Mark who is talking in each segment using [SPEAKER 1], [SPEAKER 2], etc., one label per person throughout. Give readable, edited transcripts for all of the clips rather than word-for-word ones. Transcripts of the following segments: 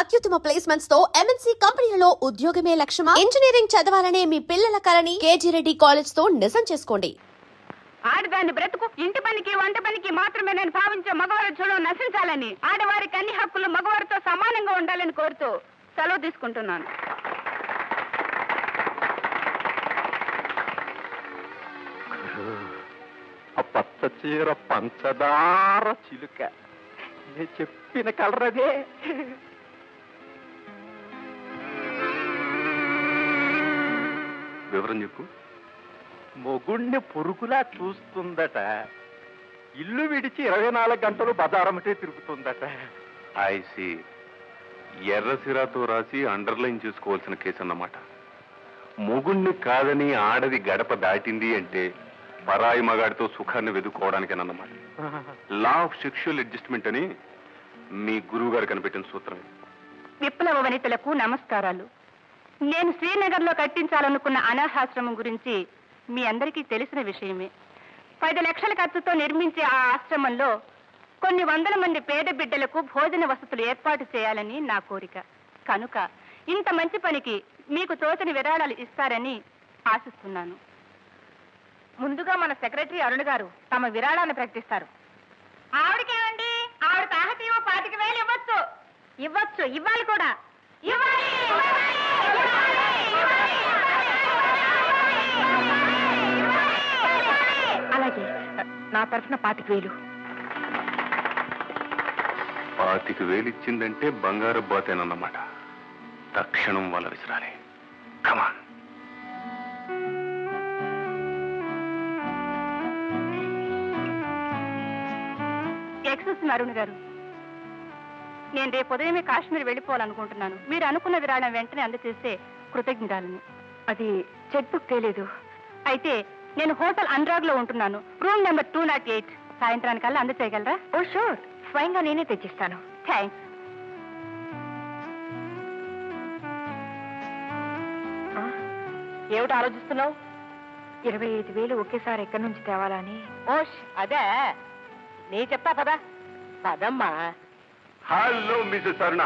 [SPEAKER 1] అత్యుత్తమ ప్లేస్మెంట్స్ తో ఎంఎన్సీ కంపెనీలలో ఉద్యోగమే లక్ష్యమా? ఇంజనీరింగ్ చదవాలనే మీ పిల్లల కలని కేజీ రెడ్డి కాలేజ్ తో నిజం చేసుకోండి.
[SPEAKER 2] ఆడదాని బ్రతుకు ఇంటి పనికి వంట పనికి మాత్రమే నేను భావించే మగవారి చూడడం నశించాలని, ఆడవారికి అన్ని హక్కులు మగవారితో సమానంగా ఉండాలని కోరుతూ సెలవు తీసుకుంటున్నాను.
[SPEAKER 3] పచ్చ చీర పంచదార చిలుక చెప్పిన కలరదే. వివరం చెప్పు. మొగుణ్ణి పొరుగులా చూస్తుందట, ఇల్లు విడిచి 24 గంటలు బజారమటే తిరుగుతుందట.
[SPEAKER 4] ఐసి ఎర్రసిరాతో రాసి అండర్లైన్ చేసుకోవాల్సిన కేసు అన్నమాట. మొగుణ్ణి కాదని ఆడది గడప దాటింది అంటే పరాయి మగాడితో సుఖాన్ని వెతుక్కోవడానికేనన్నమాట. లా ఆఫ్ సెక్షువల్ అడ్జస్ట్మెంట్ అని మీ గురువు గారు కనిపెట్టిన సూత్రం.
[SPEAKER 2] విప్లవ వనితలకు నమస్కారాలు. నేను శ్రీనగర్ లో కట్టించాలనుకున్న అనాథాశ్రమం గురించి మీ అందరికీ తెలిసిన విషయమే. 10 లక్షల ఖర్చుతో నిర్మించే ఆ ఆశ్రమంలో కొన్ని వందల మంది పేద బిడ్డలకు భోజన వసతులు ఏర్పాటు చేయాలని నా కోరిక. కనుక ఇంత మంచి పనికి మీకు తోచని విరాళాలు ఇస్తారని ఆశిస్తున్నాను. ముందుగా మన సెక్రటరీ అరుణ్ గారు తమ విరాళాన్ని ప్రకటిస్తారు. ఆవిడకేమండి, ఆవిడ తాహతీవ 25,000 ఇవ్వచ్చు. ఇవ్వచ్చు, ఇవ్వాలి కూడా. అలాగే నా తరఫున 25,000.
[SPEAKER 4] 25,000 ఇచ్చిందంటే బంగారు బాతేనన్నమాట. తక్షణం వాళ్ళ విసిరాలి. కమాన్.
[SPEAKER 2] ఎక్స్క్యూజ్ అరుణ్ గారు, నేను రేపు ఉదయమే కాశ్మీర్ వెళ్ళిపోవాలనుకుంటున్నాను. మీరు అనుకున్న విరాళం వెంటనే అందజేస్తే కృతజ్ఞతలను. అది చెక్ బుక్ తేలేదు. అయితే నేను హోటల్ అనురాగ్ లో ఉంటున్నాను, రూమ్ నెంబర్ 208. సాయంత్రానికల్లా అందజేయగలరా? ఓ షూర్, స్వయంగా నేనే తెచ్చిస్తాను. థ్యాంక్స్. ఏమిటి ఆలోచిస్తున్నావు? 25,000 ఒకేసారి ఎక్కడి నుంచి తేవాలని. ఓష్, అదే నీ చెప్తా పదా. పదమ్మా.
[SPEAKER 4] హలో మిసెస్ అరుణ.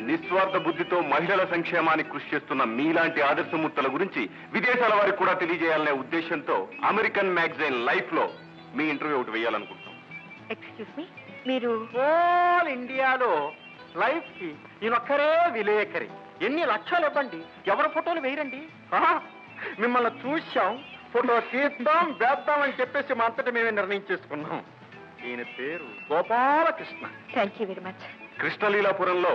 [SPEAKER 4] నిస్వార్థ బుద్ధితో మహిళల సంక్షేమానికి కృషి చేస్తున్న మీలాంటి ఆదర్శమూర్తుల గురించి విదేశాల వారికి కూడా తెలియజేయాలనే ఉద్దేశంతో అమెరికన్ మ్యాగజైన్ లైఫ్ లో మీ ఇంటర్వ్యూ ఒకటి వేయాలనుకుంటున్నాం.
[SPEAKER 2] ఎక్స్క్యూజ్ మీ, మీరు
[SPEAKER 3] హోల్ ఇండియాలో లైఫ్ కి ఈయనొక్కరే విలేకరి. ఎన్ని లక్షలు ఇవ్వండి, ఎవరి ఫోటోలు వేయరండి. మిమ్మల్ని చూశాం, ఫోటో తీద్దాం వేద్దాం అని చెప్పేసి మా అంతటా మేమే నిర్ణయం చేసుకున్నాం. ఈయన పేరు Gopalakrishna.
[SPEAKER 2] Thank you very much.
[SPEAKER 4] కృష్ణలీలాపురంలో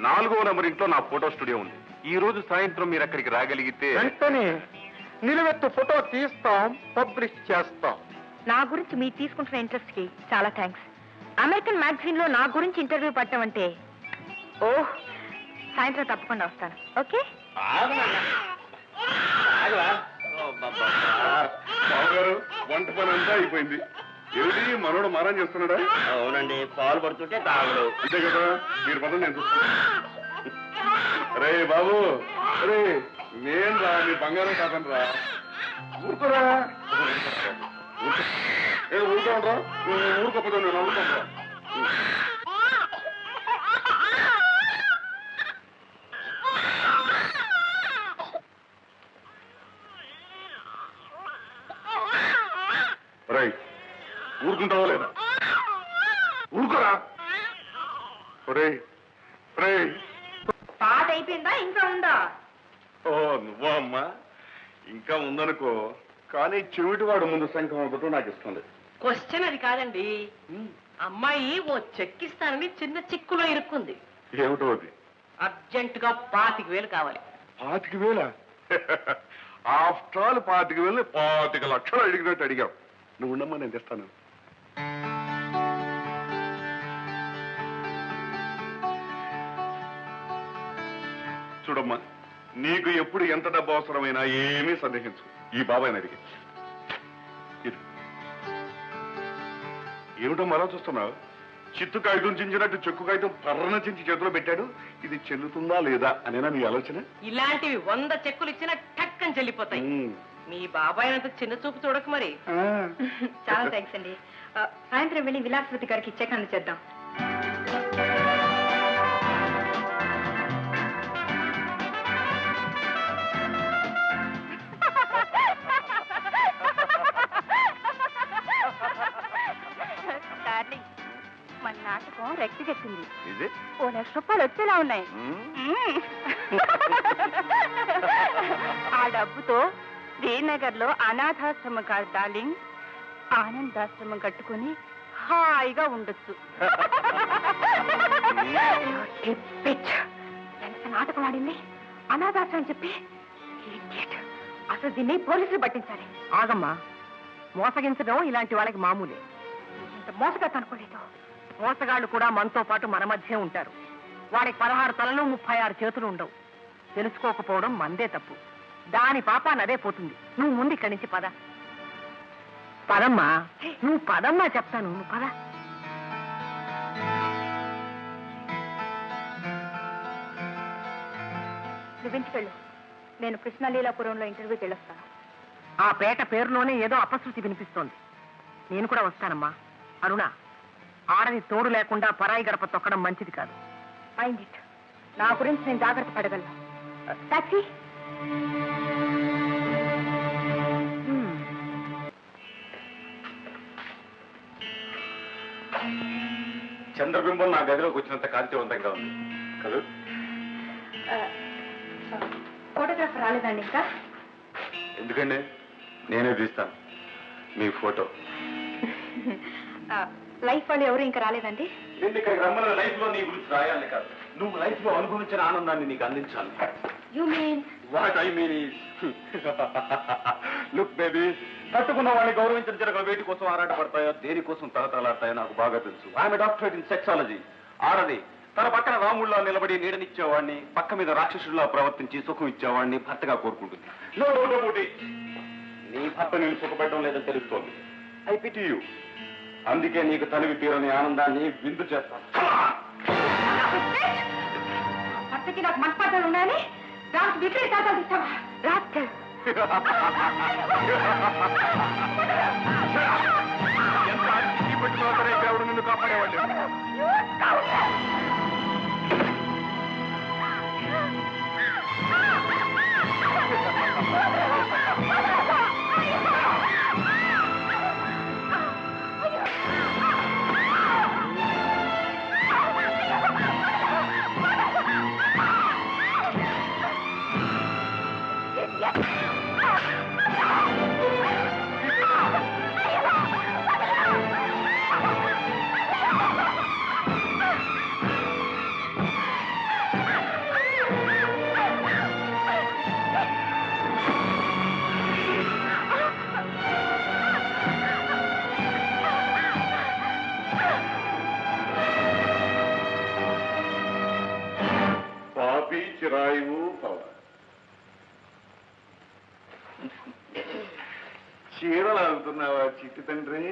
[SPEAKER 4] 4వ నంబర్ ఇంట్లో నా ఫోటో స్టూడియో ఉంది. ఈ రోజు సాయంత్రం మీరు అక్కడికి రాగలిగితే
[SPEAKER 3] వెంటనే నిలువెత్తు ఫోటో తీస్తాం, పబ్లిష్ చేస్తాం.
[SPEAKER 2] నా గురించి మీరు తీసుకుంటున్న ఇంట్రెస్ట్ కి చాలా థ్యాంక్స్. అమెరికన్ మ్యాగజైన్ లో నా గురించి ఇంటర్వ్యూ పట్టడం అంటే, ఓహ్, సాయంత్రం తప్పకుండా వస్తాను. ఓకే.
[SPEAKER 4] బావగారు, వంట పని అంతా అయిపోయింది. ఏమిటి మనోడు మారం చేస్తున్నాడా?
[SPEAKER 3] అవునండి, పాలు పడుతుంటే తాగడు.
[SPEAKER 4] అంతే కదా, మీరు పదం నేను చూస్తాను. రే బాబు, రే నేను రా, నీ బంగారం కాదని రా. ఊరుకోరా, ఊరుకోనరా, ఊరుకోపోతే నేను ఊరుకోనరా. రైట్, ఊరుకుంటావా లేదా? ఊరుకోరా.
[SPEAKER 2] పాట అయిపోయిందా, ఇంకా ఉందా?
[SPEAKER 4] ఓ నువ్వా అమ్మా? ఇంకా ఉందనుకో, కానీ చెవిటివాడు ముందు శంఖం ఒకటి నాకు ఇష్టం లేదు.
[SPEAKER 5] క్వశ్చన్ అది కాదండి. అమ్మాయి ఓ చెక్కిస్తానని చిన్న చిక్కులో ఇరుక్కుంది.
[SPEAKER 4] ఏమిటో అది?
[SPEAKER 5] అర్జెంట్ గా 25,000 కావాలి.
[SPEAKER 4] 25,000? ఆఫ్టర్ ఆల్ 25,000 25 లక్షలు అడిగినట్టు అడిగావు. నువ్వు ఉండమ్మా, నేను తెస్తాను. చూడమ్మా, నీకు ఎప్పుడు ఎంత డబ్బు అవసరమైనా ఏమీ సందేహించు, ఈ బాబాయ్ని అడిగి. ఏమిటో మరో చూస్తున్నావు? చిత్తు కాగితం చించినట్టు చెక్కు కాగితం పర్రన చించి చేతిలో పెట్టాడు. ఇది చెల్లుతుందా లేదా అనేనా నీ ఆలోచన?
[SPEAKER 5] ఇలాంటివి 100 చెక్కులు ఇచ్చినా టక్కని చెల్లిపోతాయి. మీ బాబాయ్ అంత చిన్న చూపు చూడకు మరి.
[SPEAKER 2] చాలా థ్యాంక్స్ అండి. సాయంత్రం వెళ్ళి విలాసవతి గారికి చెక్ అందజేద్దాం. బుర్రకెక్కింది.
[SPEAKER 4] ఇది
[SPEAKER 2] 1,00,000 రూపాయలు వచ్చేలా ఉన్నాయి. ఆ డబ్బుతో శ్రీనగర్ లో అనాథాశ్రమం కాదు డార్లింగ్, ఆనందాశ్రమం కట్టుకుని హాయిగా ఉండొచ్చు. ఎంత నాటకం ఆడింది. అనాథాశ్రమం చెప్పి అసలు దీన్ని పోలీసులు పట్టించాలి.
[SPEAKER 5] ఆగమ్మా, మోసగించడం ఇలాంటి వాళ్ళకి మామూలే.
[SPEAKER 2] ఇంత మోసగా అనుకోలేదు.
[SPEAKER 5] మోసగాళ్ళు కూడా మనతో పాటు మన మధ్య ఉంటారు. వాడికి 16 తలలు 36 చేతులు ఉండవు. తెలుసుకోకపోవడం మందే తప్పు. దాని పాపాన్ని అదే పోతుంది. నువ్వు ముందు ఇక్కడి నుంచి పద. పదమ్మా, నువ్వు పదమ్మా, చెప్తాను. నువ్వు పద.
[SPEAKER 2] నువ్వింటికెళ్ళు, నేను కృష్ణలీలాపురంలో ఇంటర్వ్యూకి వెళ్ళొస్తాను.
[SPEAKER 5] ఆ పేట పేరులోనే ఏదో అపశృతి వినిపిస్తోంది. నేను కూడా వస్తానమ్మా. అరుణ, ఆడది తోడు లేకుండా పరాయి గడప తొక్కడం మంచిది కాదు.
[SPEAKER 2] Mind it. నా గురించి నేను జాగ్రత్త పడగలను. టాక్సీ.
[SPEAKER 4] చంద్రబింబం నా గదిలోకి వచ్చినంత కాంతివంతంగా ఉంది కదా?
[SPEAKER 2] ఫోటోగ్రాఫర్ రాలేదండి ఇంకా?
[SPEAKER 4] ఎందుకండి, నేనే తీస్తాను మీ ఫోటో.
[SPEAKER 2] లైఫ్ వాళ్ళు ఎవరు ఇంకా రాలేదండి?
[SPEAKER 4] నేను ఇక్కడికి రమ్మన్న లైఫ్ లో నీ గురించి రాయాలి కాదు, నువ్వు లైఫ్ లో అనుభవించిన ఆనందాన్ని నీకు అందించాలి.
[SPEAKER 2] You mean?
[SPEAKER 4] What I mean is look baby, కట్టుకున్న వాళ్ళని గౌరవించిన జరగల వేటి కోసం ఆరాటపడతాయో, దేనికోసం తలతలాడతాయో నాకు బాగా తెలుసు. I'm doctorate in sexology. ఆడది తన పక్కన రాముళ్ళ నిలబడి నీడనిచ్చేవాడిని, పక్క మీద రాక్షసుల్లా ప్రవర్తించి సుఖం ఇచ్చేవాడిని భర్తగా కోరుకుంటుంది. నో డౌట్, నీ భర్త నేను సుఖపెట్టడం లేదని తెలుస్తోంది. I pity you. అందుకే నీకు తనివి తీరని ఆనందాన్ని విందు చేస్తాను.
[SPEAKER 2] భర్తకి నాకు మనస్పాఠాలు ఉన్నాయని దానికి విపరీతాలు ఇస్తావా? రాత్రి
[SPEAKER 4] ఎంత అతిథి పెట్టుకోవడం దేవుడు నిన్ను కాపాడేవాళ్ళు. చిరాయువు పవ చీరలు ఆగుతున్నావా చిట్టి తండ్రి?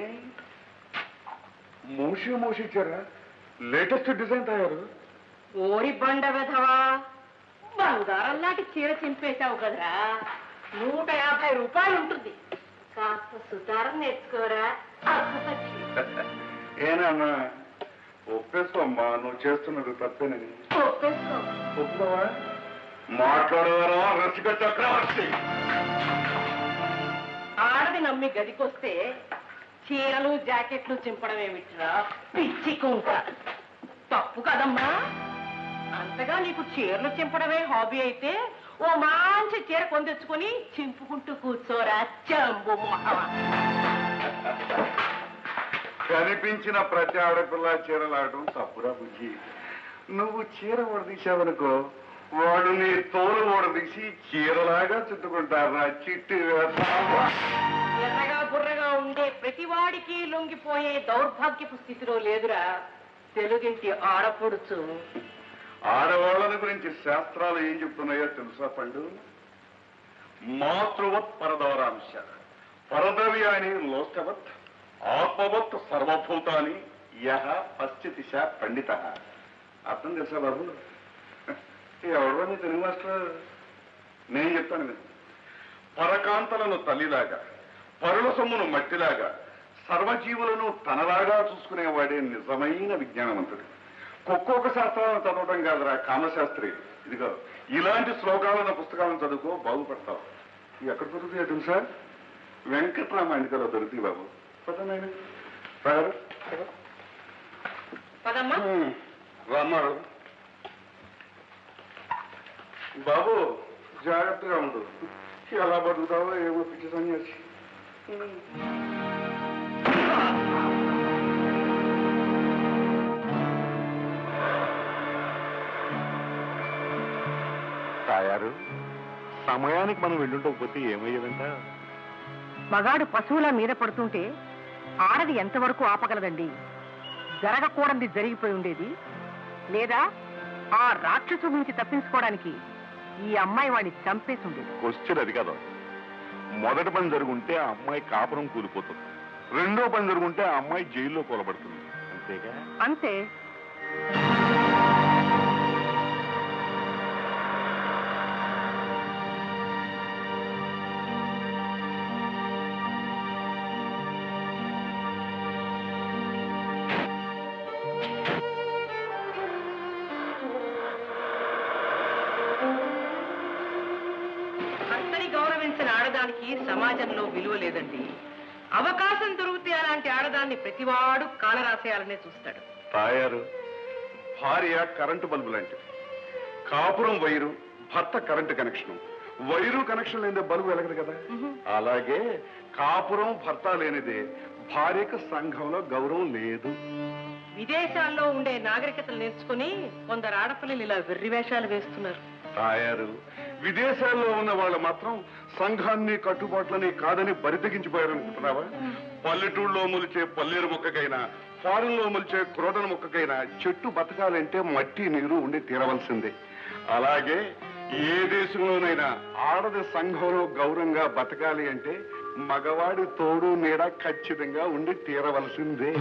[SPEAKER 4] మూసి చీర, లేటెస్ట్ డిజైన్ తయారు.
[SPEAKER 5] ఓరి బండ వెధవా, బంగారం లాంటి చీర చింపేశావు కదరా. 150 రూపాయలు ఉంటుంది. కాస్త సుతారం నేర్చుకోరా.
[SPEAKER 4] ఏనమ్మా, ఒప్పేసుకోమ్మా, నువ్వు చేస్తున్నది తప్పేనని.
[SPEAKER 5] ఒప్పేసుకో.
[SPEAKER 4] ఒప్పుకోవా? మాట్లాడవారా రసిక చక్రవర్తి?
[SPEAKER 5] ఆడది నమ్మి గదికొస్తే చీరలు జాకెట్లు చింపడం ఏమిట్రా పిచ్చి కుంక. తప్పు కదమ్మా. అంతగా నీకు చీరలు చింపడమే హాబీ అయితే ఓ మంచి చీర కొందెచ్చుకొని చింపుకుంటూ కూర్చోరా చంబు మొహమా.
[SPEAKER 4] కనిపించిన ప్రతి ఆడపిల్ల చీరలాడటం తప్పురా బుజ్జి. నువ్వు చీర ఓడదీశావనుకో, వాడు నీ తోలు ఓడదీసి చీరలాగా చుట్టుకుంటారా చిట్టి.
[SPEAKER 5] ఎర్రగా బుర్రగా ఉండే ప్రతివాడికి లొంగిపోయే దౌర్భాగ్యపు స్థితిలో లేదురా తెలుగింటి ఆడపడుచు.
[SPEAKER 4] ఆడవాళ్ళని గురించి శాస్త్రాలు ఏం చెప్తున్నాయో తెలుసా పండు? మాతృవత్ పరదవరాంశ, పరదవ్యాని లోకవత్, ఆత్మవత్ సర్వభూతాని యహ పశ్చితిశ పండిత. అర్థం తెలుసా బాబు? ఎవరో నీ తెలుగు మాస్టర్? నేను చెప్తాను మీరు. పరకాంతలను తల్లిలాగా, పరుల సొమ్మును మట్టిలాగా, సర్వజీవులను తనలాగా చూసుకునేవాడే నిజమైన విజ్ఞానవంతుడు. ఒక్కొక్క శాస్త్రాలను చదవడం కాదురా కామశాస్త్రి. ఇదిగో ఇలాంటి శ్లోకాలను పుస్తకాలను చదువుకో, బాగుపడతావు. ఇవి ఎక్కడ దొరుకుతాయో తెలుసా? వెంకట్రామాయణికలో దొరుకుతాయి బాబు.
[SPEAKER 5] పదమ్మా.
[SPEAKER 6] రామారావు బాబు జాగ్రత్తగా ఉండు. ఎలా బతుకుతావో ఏమో పిచ్చి సన్యాసి.
[SPEAKER 4] తాయారు సమయానికి మనం వెళ్ళుండకపోతే ఏమయ్యేదంట?
[SPEAKER 2] మగాడు పశువుల మీద పడుతుంటే ఆడది ఎంతవరకు ఆపగలదండి? జరగకూడనిది జరిగిపోయి ఉండేది, లేదా ఆ రాక్షసు నుంచి తప్పించుకోవడానికి ఈ అమ్మాయి వాడిని చంపేసి ఉండేది.
[SPEAKER 4] క్వశ్చన్ అది కదా. మొదటి పని జరుగుంటే ఆ అమ్మాయి కాపురం కూలిపోతుంది, రెండో పని జరుగుంటే ఆ అమ్మాయి జైల్లో కూలబడుతుంది. అంతేగా?
[SPEAKER 2] అంతే.
[SPEAKER 5] భర్తని గౌరవించిన ఆడదానికి సమాజంలో విలువ లేదండి. అవకాశం దొరికితే అలాంటి ఆడదాన్ని ప్రతివాడు కాలరాసేయాలనే చూస్తాడు.
[SPEAKER 6] తాయారు భార్య కరెంటు బల్బు లాంటిది. కాపురం వైరు, భర్త కరెంటు కనెక్షన్. వైరు కనెక్షన్ లేనిదే బల్బు వెలగదు కదా. అలాగే కాపురం భర్త లేనిదే భార్యకు సంఘంలో గౌరవం లేదు.
[SPEAKER 5] విదేశాల్లో ఉండే నాగరికతలు నేర్చుకుని కొందరు ఆడపిల్లలు ఇలా వెర్రి వేషాలు వేస్తున్నారు.
[SPEAKER 6] తాయారు విదేశాల్లో ఉన్న వాళ్ళు మాత్రం సంఘాన్ని కట్టుబాట్లని కాదని బరితెగించిపోయారనుకుంటున్నావా? పల్లెటూళ్ళలో మొలిచే పల్లేరు మొక్కకైనా, ఫారెన్ లో మొలిచే క్రోడన మొక్కకైనా చెట్టు బతకాలంటే మట్టి నీరు ఉండి తీరవలసిందే. అలాగే ఏ దేశంలోనైనా ఆడది సంఘంలో గౌరవంగా బతకాలి అంటే మగవాడి తోడు నీడ ఖచ్చితంగా ఉండి తీరవలసిందే.